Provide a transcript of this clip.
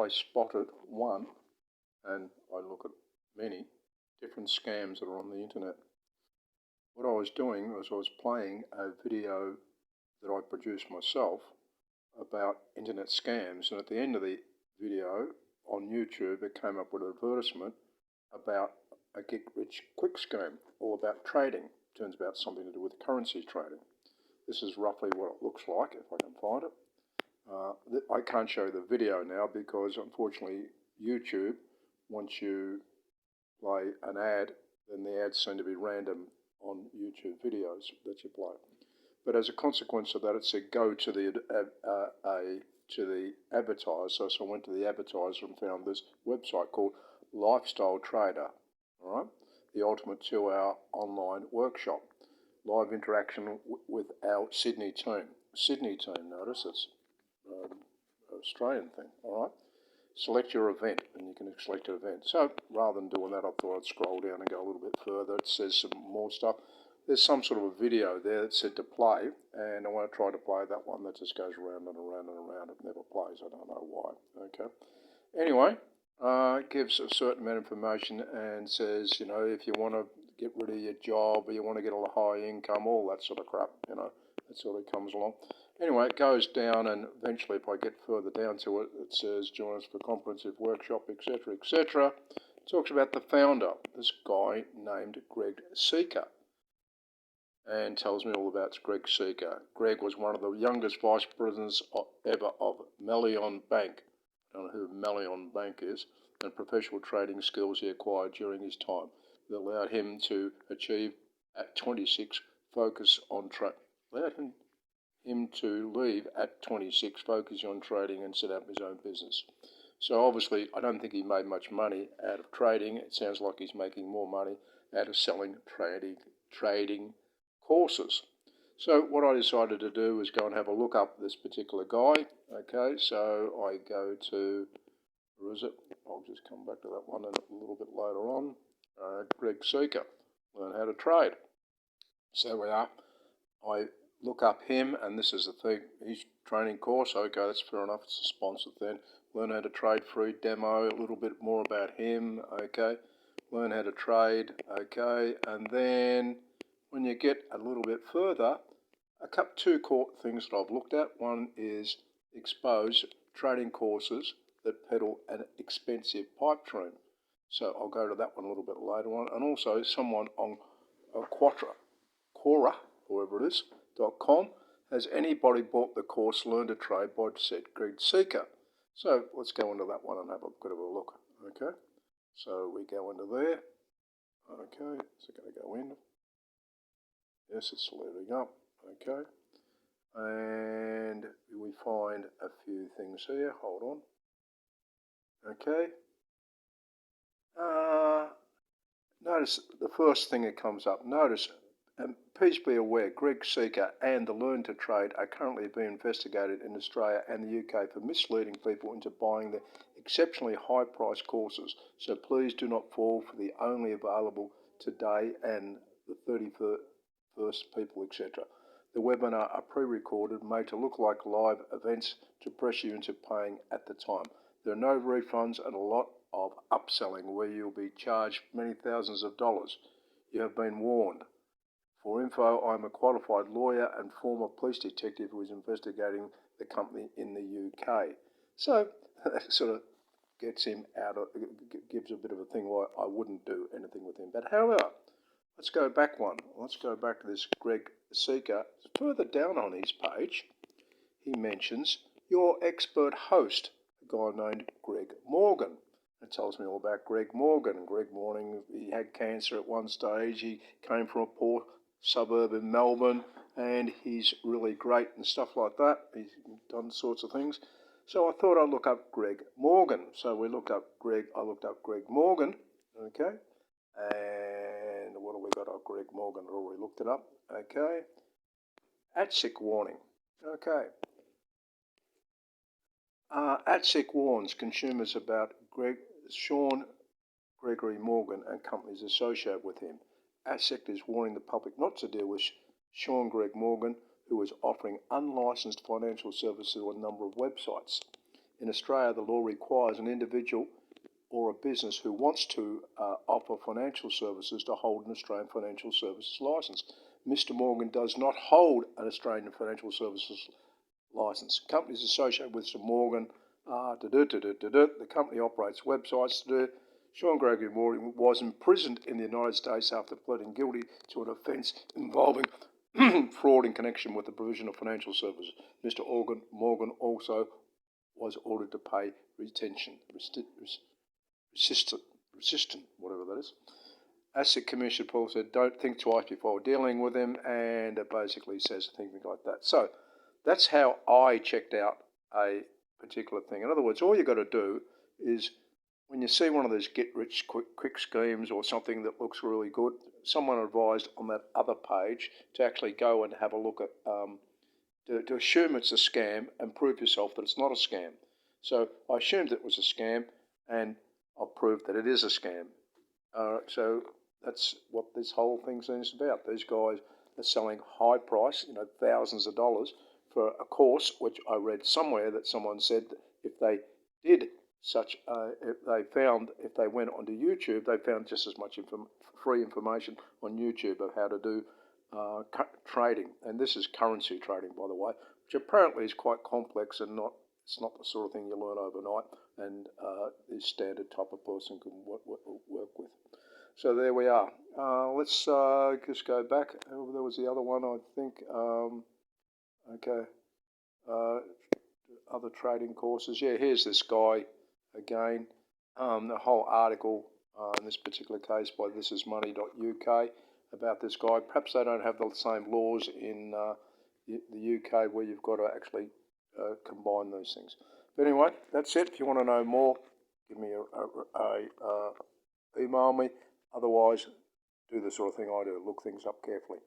I spotted one, and I look at many different scams that are on the internet. What I was doing was I was playing a video that I produced myself about internet scams, and at the end of the video on YouTube it came up with an advertisement about a get-rich-quick scheme, all about trading. Turns out something to do with currency trading. This is roughly what it looks like, if I can find it. I can't show the video now because unfortunately YouTube, once you play an ad, then the ads seem to be random on YouTube videos that you play. But as a consequence of that, it said go to the advertiser. So I went to the advertiser and found this website called Lifestyle Trader. All right, the ultimate 2-hour online workshop, live interaction with our Sydney team. Notice it's an Australian thing. All right. Select your event, and you can select an event. So rather than doing that, I thought I'd scroll down and go a little bit further. It says some more stuff. There's some sort of a video there that said to play, and I want to try to play that one that just goes around and around and around. It never plays. I don't know why. Okay. Anyway, it gives a certain amount of information and says, you know, if you want to get rid of your job or you want to get a high income, all that sort of crap, you know, that sort of comes along. Anyway, it goes down, and eventually, if I get further down to it, it says join us for comprehensive workshop, etc., etc. It talks about the founder, this guy named Greg Seeker, and tells me all about Greg Seeker. Greg was one of the youngest vice presidents ever of Melion Bank. I don't know who Melion Bank is, and professional trading skills he acquired during his time that allowed him to achieve at 26 focus on him to leave at 26, focusing on trading and set up his own business. So obviously, I don't think he made much money out of trading. It sounds like he's making more money out of selling trading courses. So what I decided to do was go and have a look up this particular guy. Okay, so I go to, where is it? I'll just come back to that one a little bit later on. Greg Seeker, learn how to trade. So we are. I look up him, and this is the thing, his training course. Okay, that's fair enough, it's a sponsored thing. Learn how to trade, free demo, a little bit more about him. Okay, learn how to trade. Okay, and then when you get a little bit further, two core things that I've looked at. One is expose trading courses that peddle an expensive pipe dream. So I'll go to that one a little bit later on. And also someone on Quora, whoever it is, .com, has anybody bought the course Learn to Trade by said Greg Seeker? So let's go into that one and have a bit of a look. Okay, so we go into there. Okay, is it going to go in? Yes, it's loading up. Okay, and we find a few things here. Hold on. Okay. Notice the first thing that comes up. Notice, and please be aware, Greg Seeker and the Learn to Trade are currently being investigated in Australia and the UK for misleading people into buying the exceptionally high-priced courses. So please do not fall for the only available today and the 31st people, etc. The webinar are pre-recorded, made to look like live events to pressure you into paying at the time. There are no refunds and a lot of upselling where you'll be charged many thousands of dollars. You have been warned. For info, I'm a qualified lawyer and former police detective who is investigating the company in the UK. So that sort of gets him out of, gives a bit of a thing why I wouldn't do anything with him. But however, let's go back one. Let's go back to this Greg Seeker. Further down on his page, he mentions your expert host, a guy named Greg Morgan. It tells me all about Greg Morgan. Greg Morgan, he had cancer at one stage. He came from a poor suburb in Melbourne, and he's really great and stuff like that. He's done sorts of things. So I thought I'd look up Greg Morgan. So we looked up Greg. I looked up Greg Morgan. Okay, and what have we got? Oh, Greg Morgan. I already looked it up. Okay, ATSIC warning. Okay. ATSIC warns consumers about Sean Gregory Morgan and companies associated with him. ATSIC is warning the public not to deal with Sean Greg Morgan, who is offering unlicensed financial services on a number of websites. In Australia, the law requires an individual or a business who wants to offer financial services to hold an Australian financial services licence. Mr. Morgan does not hold an Australian financial services licence. Companies associated with Mr. Morgan the company operates websites. Sean Gregory Morgan was imprisoned in the United States after pleading guilty to an offence involving fraud in connection with the provision of financial services. Mr. Morgan also was ordered to pay resistant, whatever that is. Asset Commissioner Paul said, don't think twice before dealing with him, and it basically says things like that. So that's how I checked out a particular thing. In other words, all you've got to do is, when you see one of those get-rich-quick schemes or something that looks really good, someone advised on that other page to actually go and have a look at, to assume it's a scam and prove yourself that it's not a scam. So I assumed it was a scam, and I've proved that it is a scam. So that's what this whole thing seems about. These guys are selling high price, thousands of dollars for a course, which I read somewhere that someone said that if they did if they went onto YouTube, they found just as much free information on YouTube of how to do trading. And this is currency trading, by the way, which apparently is quite complex and it's not the sort of thing you learn overnight, and the standard type of person can work with. So there we are. Let's just go back. Oh, there was the other one, I think. Okay. Other trading courses. Yeah, here's this guy again. The whole article in this particular case by thisismoney.uk about this guy. Perhaps they don't have the same laws in the UK where you've got to actually combine those things. But anyway, that's it. If you want to know more, give me email me. Otherwise, do the sort of thing I do, look things up carefully.